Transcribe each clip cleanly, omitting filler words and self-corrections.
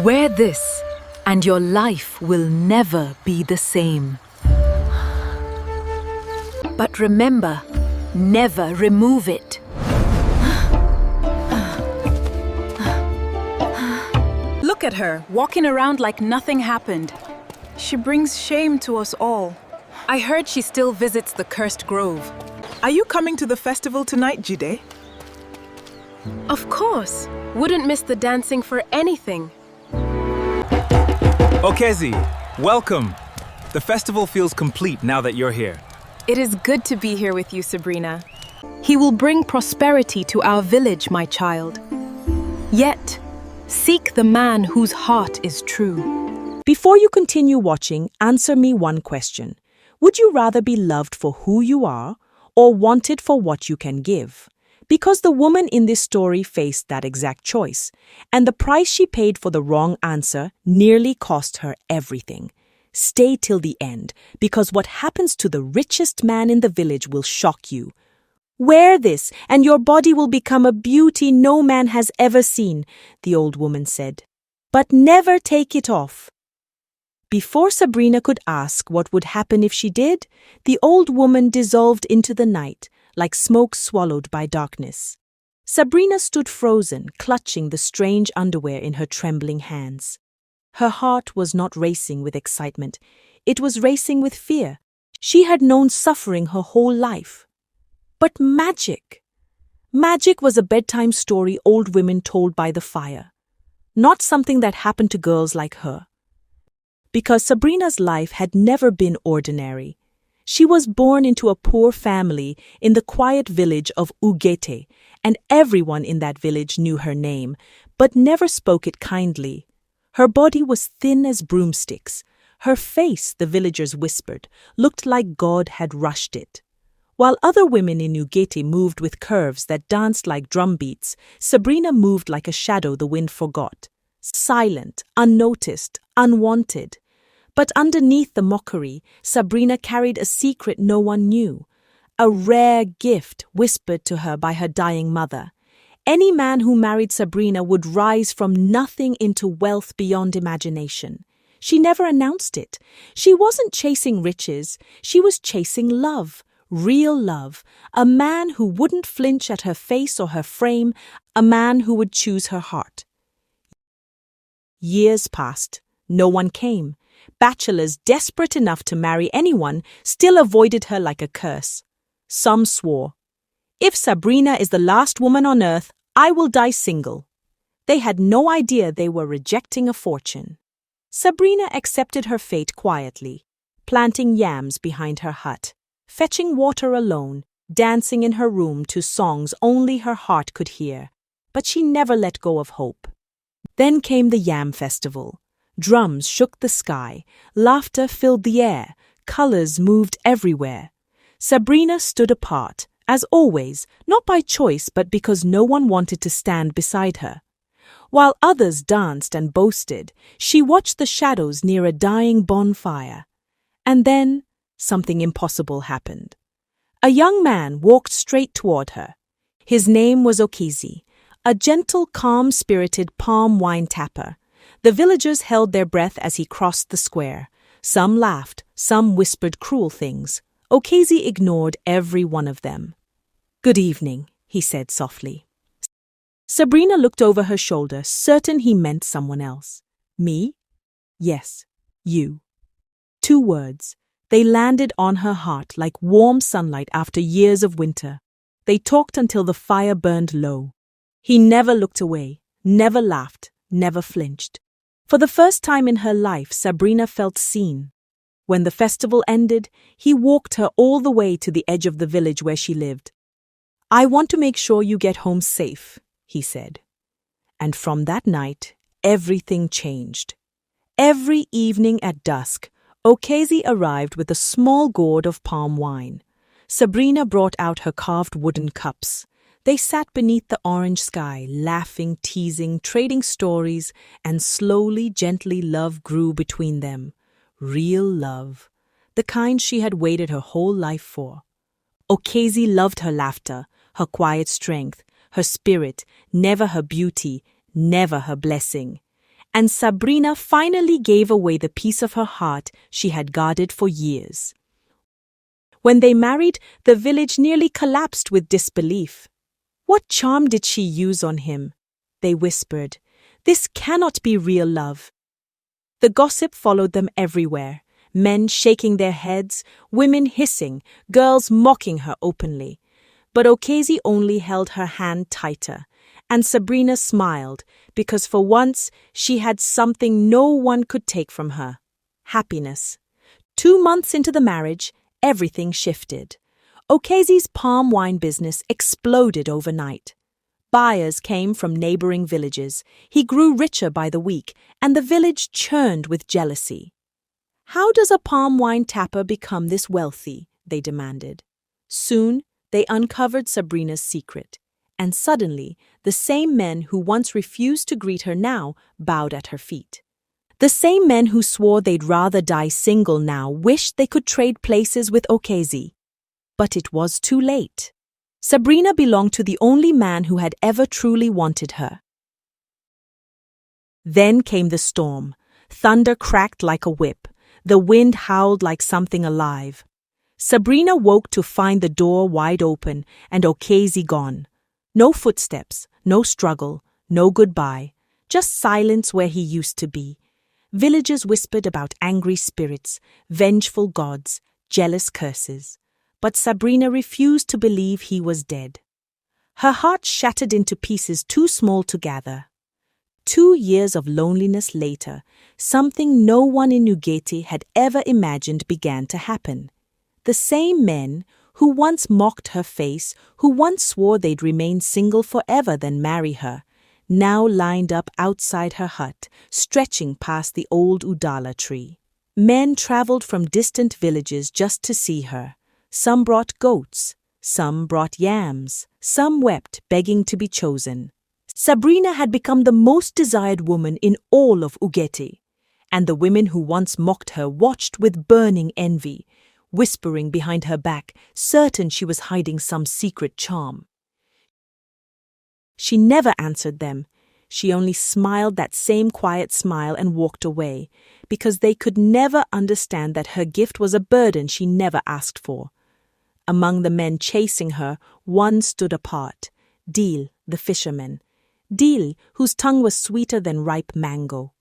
Wear this, and your life will never be the same. But remember, never remove it. Look at her, walking around like nothing happened. She brings shame to us all. I heard she still visits the cursed grove. Are you coming to the festival tonight, Jide? Of course. Wouldn't miss the dancing for anything. Okezi, welcome. The festival feels complete now that you're here. It is good to be here with you, Sabrina. He will bring prosperity to our village, my child. Yet, seek the man whose heart is true. Before you continue watching, answer me one question. Would you rather be loved for who you are or wanted for what you can give? Because the woman in this story faced that exact choice, and the price she paid for the wrong answer nearly cost her everything. Stay till the end, because what happens to the richest man in the village will shock you. Wear this, and your body will become a beauty no man has ever seen, the old woman said. But never take it off. Before Sabrina could ask what would happen if she did, the old woman dissolved into the night, like smoke swallowed by darkness. Sabrina stood frozen, clutching the strange underwear in her trembling hands. Her heart was not racing with excitement. It was racing with fear. She had known suffering her whole life. But magic! Magic was a bedtime story old women told by the fire. Not something that happened to girls like her. Because Sabrina's life had never been ordinary. She was born into a poor family in the quiet village of Ugete, and everyone in that village knew her name, but never spoke it kindly. Her body was thin as broomsticks. Her face, the villagers whispered, looked like God had rushed it. While other women in Ugete moved with curves that danced like drum beats, Sabrina moved like a shadow the wind forgot. Silent, unnoticed, unwanted. But underneath the mockery, Sabrina carried a secret no one knew. A rare gift whispered to her by her dying mother. Any man who married Sabrina would rise from nothing into wealth beyond imagination. She never announced it. She wasn't chasing riches. She was chasing love, real love. A man who wouldn't flinch at her face or her frame. A man who would choose her heart. Years passed. No one came. Bachelors desperate enough to marry anyone still avoided her like a curse. Some swore, "If Sabrina is the last woman on earth, I will die single." They had no idea they were rejecting a fortune. Sabrina accepted her fate quietly, planting yams behind her hut, fetching water alone, dancing in her room to songs only her heart could hear. But she never let go of hope. Then came the Yam Festival. Drums shook the sky, laughter filled the air, colors moved everywhere. Sabrina stood apart, as always, not by choice but because no one wanted to stand beside her. While others danced and boasted, she watched the shadows near a dying bonfire. And then, something impossible happened. A young man walked straight toward her. His name was Okezi, a gentle, calm-spirited palm wine tapper. The villagers held their breath as he crossed the square. Some laughed, some whispered cruel things. Okezi ignored every one of them. "Good evening," he said softly. Sabrina looked over her shoulder, certain he meant someone else. "Me?" "Yes, you." 2 words. They landed on her heart like warm sunlight after years of winter. They talked until the fire burned low. He never looked away, never laughed, never flinched. For the first time in her life, Sabrina felt seen. When the festival ended, he walked her all the way to the edge of the village where she lived. "I want to make sure you get home safe," he said. And from that night, everything changed. Every evening at dusk, Okezi arrived with a small gourd of palm wine. Sabrina brought out her carved wooden cups. They sat beneath the orange sky, laughing, teasing, trading stories, and slowly, gently love grew between them. Real love. The kind she had waited her whole life for. Okezi loved her laughter, her quiet strength, her spirit, never her beauty, never her blessing. and Sabrina finally gave away the piece of her heart she had guarded for years. When they married, the village nearly collapsed with disbelief. "What charm did she use on him?" they whispered. "This cannot be real love." The gossip followed them everywhere, men shaking their heads, women hissing, girls mocking her openly. But Okezi only held her hand tighter, and Sabrina smiled because for once she had something no one could take from her: happiness. 2 months into the marriage, everything shifted. Okezi's palm wine business exploded overnight. Buyers came from neighboring villages. He grew richer by the week, and the village churned with jealousy. "How does a palm wine tapper become this wealthy?" they demanded. Soon, they uncovered Sabrina's secret, and suddenly, the same men who once refused to greet her now bowed at her feet. The same men who swore they'd rather die single now wished they could trade places with Okezi. But it was too late. Sabrina belonged to the only man who had ever truly wanted her. Then came the storm. Thunder cracked like a whip. The wind howled like something alive. Sabrina woke to find the door wide open and Okezi gone. No footsteps, no struggle, no goodbye, just silence where he used to be. Villagers whispered about angry spirits, vengeful gods, jealous curses. But Sabrina refused to believe he was dead. Her heart shattered into pieces too small to gather. 2 years of loneliness later, something no one in Ugete had ever imagined began to happen. The same men who once mocked her face, who once swore they'd remain single forever than marry her, now lined up outside her hut, stretching past the old Udala tree. Men traveled from distant villages just to see her. Some brought goats, some brought yams, some wept, begging to be chosen. Sabrina had become the most desired woman in all of Ugete, and the women who once mocked her watched with burning envy, whispering behind her back, certain she was hiding some secret charm. She never answered them. She only smiled that same quiet smile and walked away, because they could never understand that her gift was a burden she never asked for. Among the men chasing her, one stood apart, Dil, the fisherman. Dil, whose tongue was sweeter than ripe mango.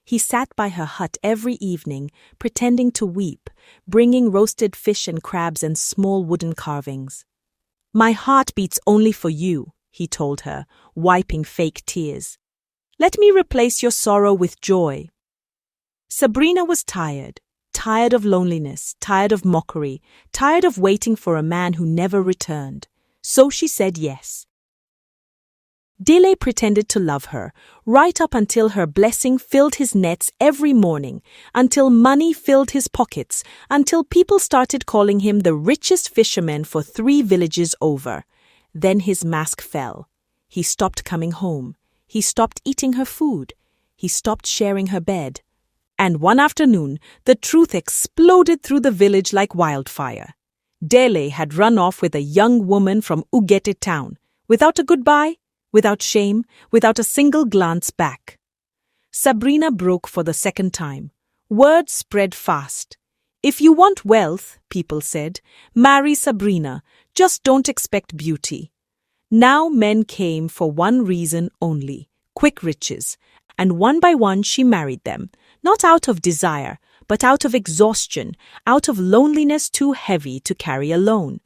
He sat by her hut every evening, pretending to weep, bringing roasted fish and crabs and small wooden carvings. "My heart beats only for you," he told her, wiping fake tears. "Let me replace your sorrow with joy." Sabrina was tired of loneliness, tired of mockery, tired of waiting for a man who never returned. So she said yes. Dile pretended to love her, right up until her blessing filled his nets every morning, until money filled his pockets, until people started calling him the richest fisherman for 3 villages over. Then his mask fell. He stopped coming home. He stopped eating her food. He stopped sharing her bed. And one afternoon, the truth exploded through the village like wildfire. Dele had run off with a young woman from Ugete town, without a goodbye, without shame, without a single glance back. Sabrina broke for the second time. Word spread fast. "If you want wealth," people said, "marry Sabrina. Just don't expect beauty." Now men came for one reason only: quick riches. And one by one she married them, not out of desire, but out of exhaustion, out of loneliness too heavy to carry alone.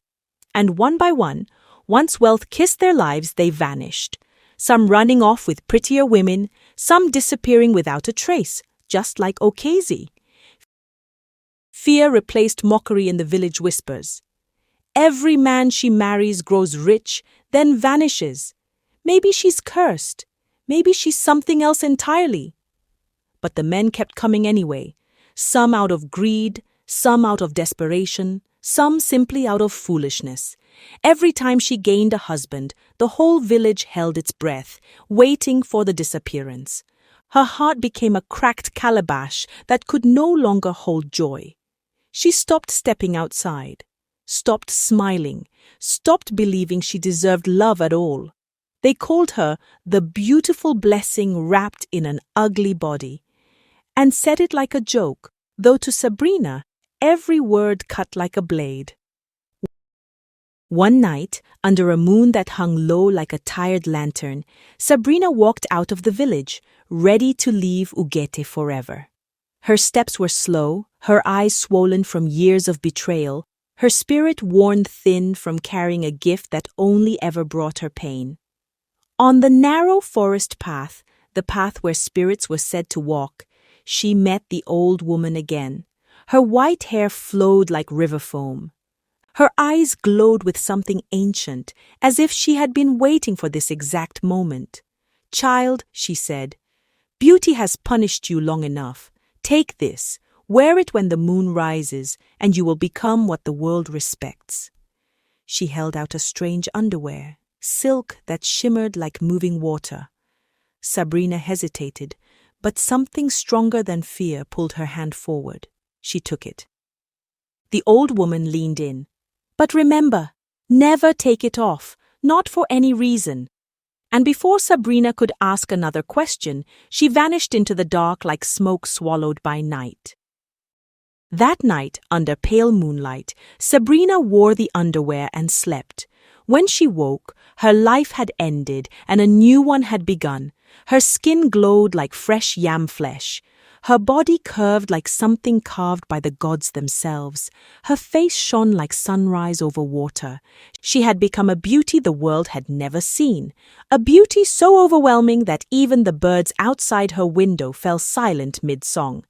And one by one, once wealth kissed their lives, they vanished. Some running off with prettier women, some disappearing without a trace, just like Okezi. Fear replaced mockery in the village whispers. Every man she marries grows rich, then vanishes. Maybe she's cursed. Maybe she's something else entirely. But the men kept coming anyway, some out of greed, some out of desperation, some simply out of foolishness. Every time she gained a husband, the whole village held its breath, waiting for the disappearance. Her heart became a cracked calabash that could no longer hold joy. She stopped stepping outside, stopped smiling, stopped believing she deserved love at all. They called her the beautiful blessing wrapped in an ugly body, and said it like a joke, though to Sabrina, every word cut like a blade. One night, under a moon that hung low like a tired lantern, Sabrina walked out of the village, ready to leave Ugete forever. Her steps were slow, her eyes swollen from years of betrayal, her spirit worn thin from carrying a gift that only ever brought her pain. On the narrow forest path, the path where spirits were said to walk, she met the old woman again. Her white hair flowed like river foam. Her eyes glowed with something ancient, as if she had been waiting for this exact moment. "Child," she said, "beauty has punished you long enough. Take this, wear it when the moon rises, and you will become what the world respects." She held out a strange underwear, silk that shimmered like moving water. Sabrina hesitated, but something stronger than fear pulled her hand forward. She took it. The old woman leaned in. "But remember, never take it off, not for any reason." And before Sabrina could ask another question, she vanished into the dark like smoke swallowed by night. That night, under pale moonlight, Sabrina wore the underwear and slept. When she woke, her life had ended and a new one had begun. Her skin glowed like fresh yam flesh. Her body curved like something carved by the gods themselves. Her face shone like sunrise over water. She had become a beauty the world had never seen, a beauty so overwhelming that even the birds outside her window fell silent mid-song.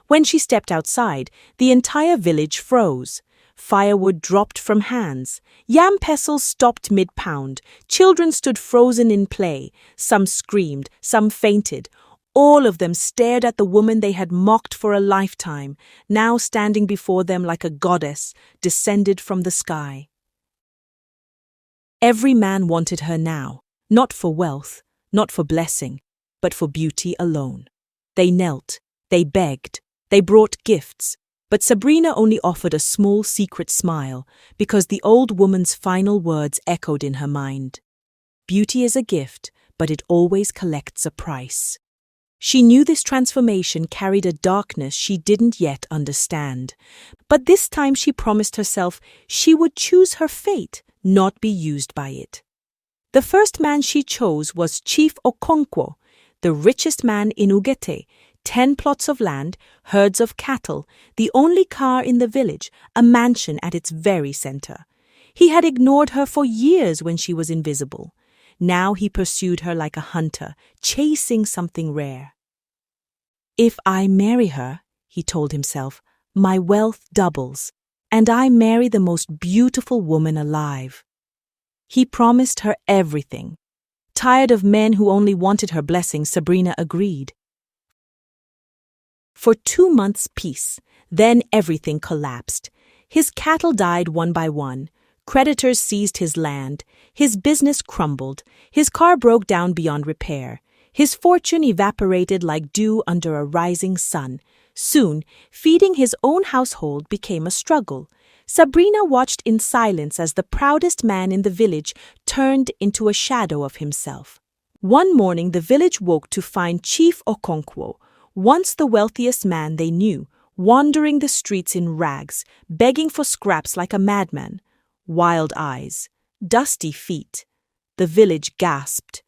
When she stepped outside, the entire village froze. Firewood dropped from hands. Yam pestles stopped mid-pound. Children stood frozen in play. Some screamed, some fainted. All of them stared at the woman they had mocked for a lifetime, now standing before them like a goddess descended from the sky. Every man wanted her now, not for wealth, not for blessing, but for beauty alone. They knelt, they begged, they brought gifts, but Sabrina only offered a small secret smile because the old woman's final words echoed in her mind. Beauty is a gift, but it always collects a price. She knew this transformation carried a darkness she didn't yet understand. But this time she promised herself she would choose her fate, not be used by it. The first man she chose was Chief Okonkwo, the richest man in Ugete, 10 plots of land, herds of cattle, the only car in the village, a mansion at its very center. He had ignored her for years when she was invisible. Now he pursued her like a hunter, chasing something rare. "If I marry her," he told himself, "my wealth doubles, and I marry the most beautiful woman alive." He promised her everything. Tired of men who only wanted her blessing, Sabrina agreed. For 2 months peace, then everything collapsed. His cattle died one by one. Creditors seized his land, his business crumbled, his car broke down beyond repair, his fortune evaporated like dew under a rising sun. Soon, feeding his own household became a struggle. Sabrina watched in silence as the proudest man in the village turned into a shadow of himself. One morning the village woke to find Chief Okonkwo, once the wealthiest man they knew, wandering the streets in rags, begging for scraps like a madman. Wild eyes, dusty feet. The village gasped.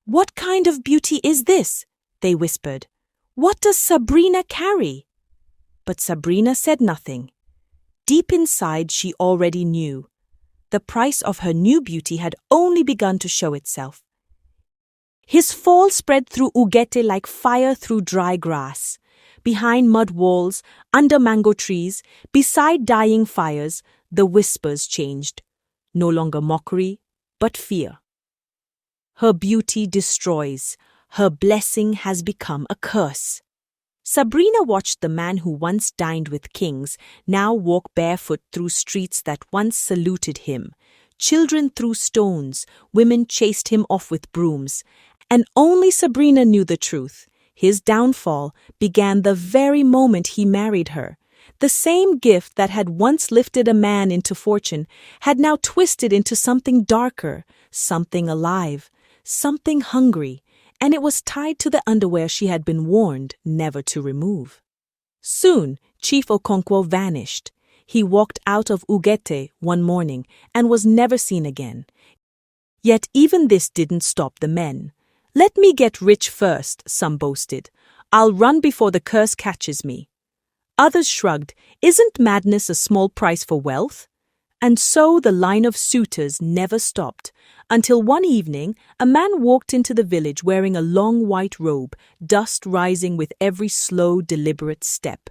"What kind of beauty is this?" they whispered. "What does Sabrina carry?" But Sabrina said nothing. Deep inside she already knew. The price of her new beauty had only begun to show itself. His fall spread through Ugete like fire through dry grass. Behind mud walls, under mango trees, beside dying fires, the whispers changed. No longer mockery, but fear. Her beauty destroys. Her blessing has become a curse. Sabrina watched the man who once dined with kings now walk barefoot through streets that once saluted him. Children threw stones, women chased him off with brooms. And only Sabrina knew the truth. His downfall began the very moment he married her. The same gift that had once lifted a man into fortune had now twisted into something darker, something alive, something hungry, and it was tied to the underwear she had been warned never to remove. Soon, Chief Okonkwo vanished. He walked out of Ugete one morning and was never seen again. Yet even this didn't stop the men. "Let me get rich first," some boasted. "I'll run before the curse catches me." Others shrugged. "Isn't madness a small price for wealth?" And so the line of suitors never stopped, until one evening a man walked into the village wearing a long white robe, dust rising with every slow, deliberate step.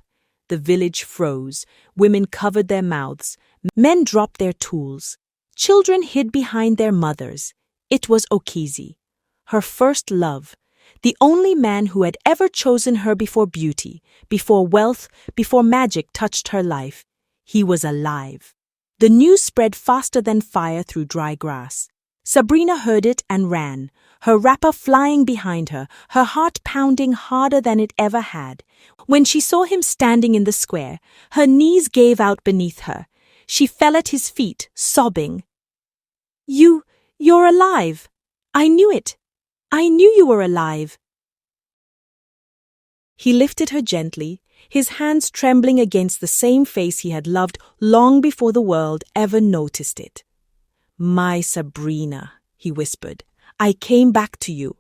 The village froze, women covered their mouths, men dropped their tools, children hid behind their mothers. It was Okizi, her first love, the only man who had ever chosen her before beauty, before wealth, before magic touched her life. He was alive. The news spread faster than fire through dry grass. Sabrina heard it and ran, her wrapper flying behind her, her heart pounding harder than it ever had. When she saw him standing in the square, her knees gave out beneath her. She fell at his feet, sobbing. You're alive. I knew it. I knew you were alive." He lifted her gently, his hands trembling against the same face he had loved long before the world ever noticed it. "My Sabrina," he whispered, "I came back to you."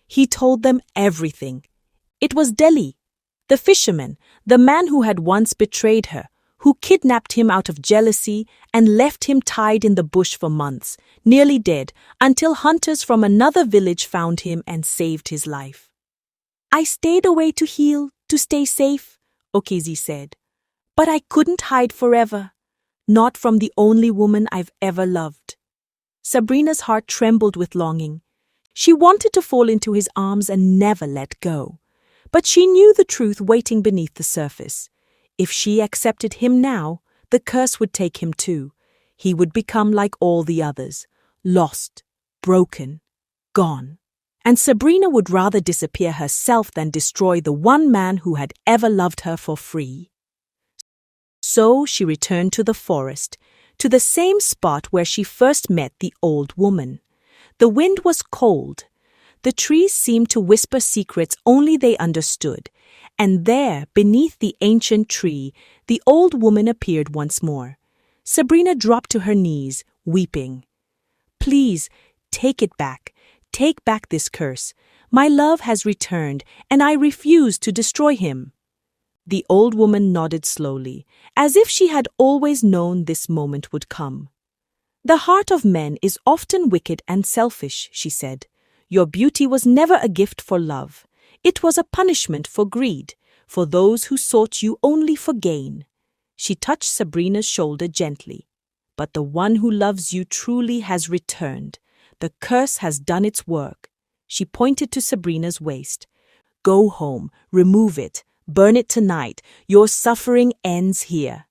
He told them everything. It was Delhi, the fisherman, the man who had once betrayed her, who kidnapped him out of jealousy and left him tied in the bush for months, nearly dead, until hunters from another village found him and saved his life. "I stayed away to heal, to stay safe," Okizi said. "But I couldn't hide forever, not from the only woman I've ever loved." Sabrina's heart trembled with longing. She wanted to fall into his arms and never let go. But she knew the truth waiting beneath the surface. If she accepted him now, the curse would take him too. He would become like all the others, lost, broken, gone. And Sabrina would rather disappear herself than destroy the one man who had ever loved her for free. So she returned to the forest, to the same spot where she first met the old woman. The wind was cold. The trees seemed to whisper secrets only they understood. And there, beneath the ancient tree, the old woman appeared once more. Sabrina dropped to her knees, weeping. "Please, take it back. Take back this curse. My love has returned, and I refuse to destroy him." The old woman nodded slowly, as if she had always known this moment would come. "The heart of men is often wicked and selfish," she said. "Your beauty was never a gift for love. It was a punishment for greed, for those who sought you only for gain." She touched Sabrina's shoulder gently. "But the one who loves you truly has returned. The curse has done its work." She pointed to Sabrina's waist. "Go home, remove it, burn it tonight. Your suffering ends here."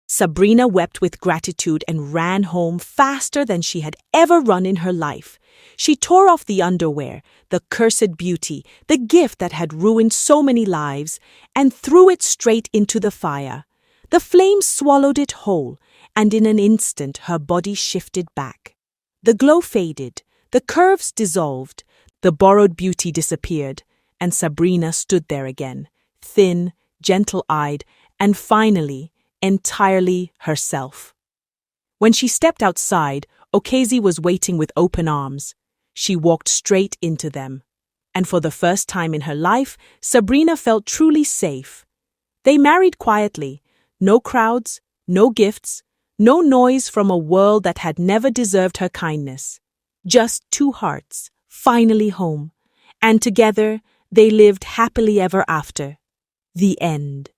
Sabrina wept with gratitude and ran home faster than she had ever run in her life. She tore off the underwear, the cursed beauty, the gift that had ruined so many lives, and threw it straight into the fire. The flames swallowed it whole, and in an instant her body shifted back. The glow faded, the curves dissolved, the borrowed beauty disappeared, and Sabrina stood there again, thin, gentle-eyed, and finally, entirely herself. When she stepped outside, Okizi was waiting with open arms. She walked straight into them. And for the first time in her life, Sabrina felt truly safe. They married quietly. No crowds, no gifts, no noise from a world that had never deserved her kindness. Just two hearts, finally home. And together, they lived happily ever after. The end.